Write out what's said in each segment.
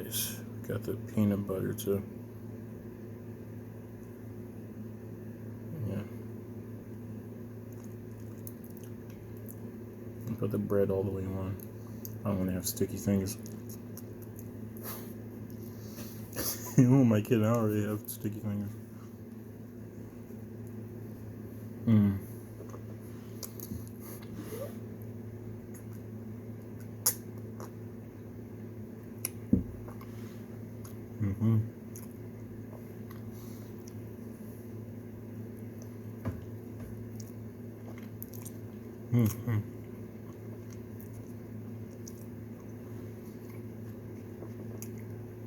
nice. Got the peanut butter too. Yeah. Put the bread all the way on. I don't want to have sticky fingers. Oh my kid, I already have sticky fingers.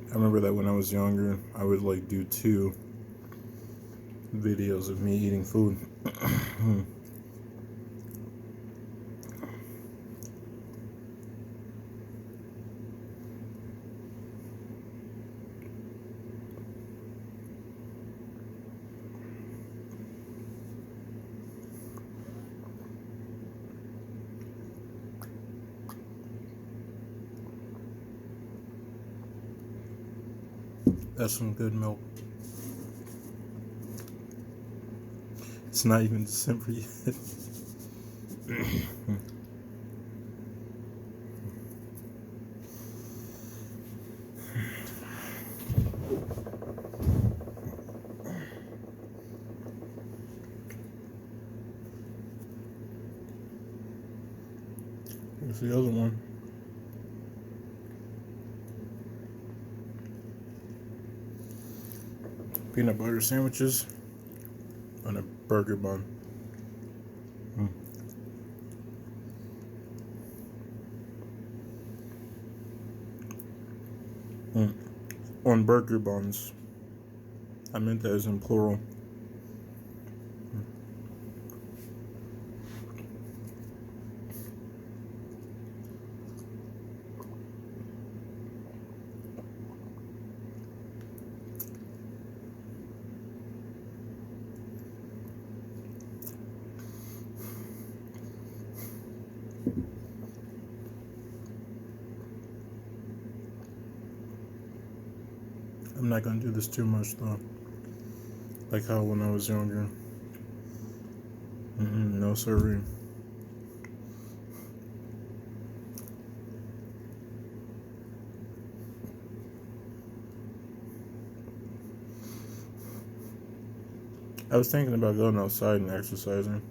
I remember that when I was younger, I would like do 2 videos of me eating food. That's some good milk. It's not even December yet. Here's the other one. Peanut butter sandwiches on a burger bun. On burger buns. I meant that as in plural. I'm not gonna do this too much though. Like how when I was younger. No siree. I was thinking about going outside and exercising.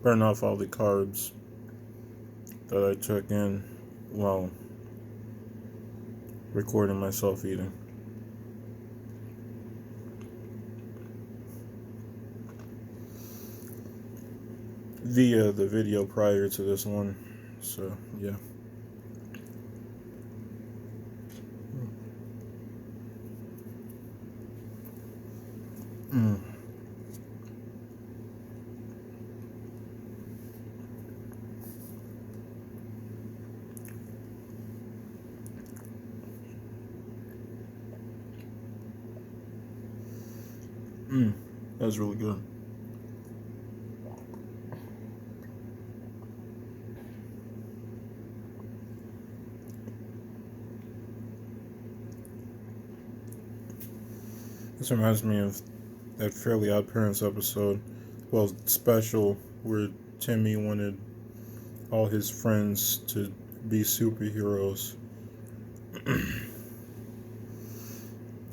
Burn off all the carbs that I took in while recording myself eating. Via the video prior to this one. So, yeah. That was really good. This reminds me of that Fairly Odd Parents episode, well, special, where Timmy wanted all his friends to be superheroes. And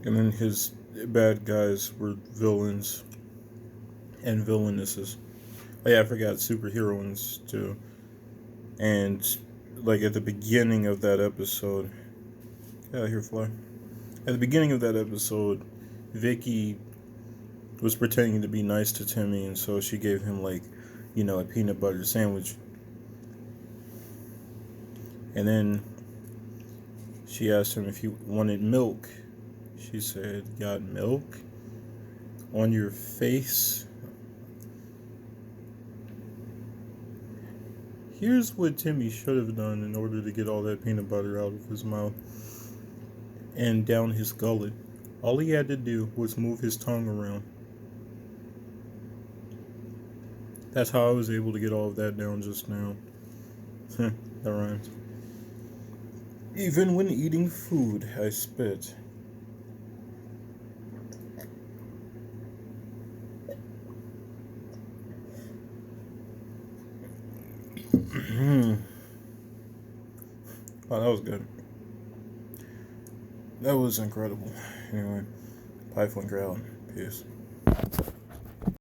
then his bad guys were villains and villainesses. Oh yeah, I forgot superheroines too. And like at the beginning of that episode, get out of here, fly. At the beginning of that episode, Vicky was pretending to be nice to Timmy, and so she gave him like, a peanut butter sandwich. And then she asked him if he wanted milk. She said, "Got milk on your face?" Here's what Timmy should have done in order to get all that peanut butter out of his mouth and down his gullet. All he had to do was move his tongue around. That's how I was able to get all of that down just now. That rhymes. Even when eating food, I spit. Wow, that was good. That was incredible. Anyway, bye, fun crowd. Peace.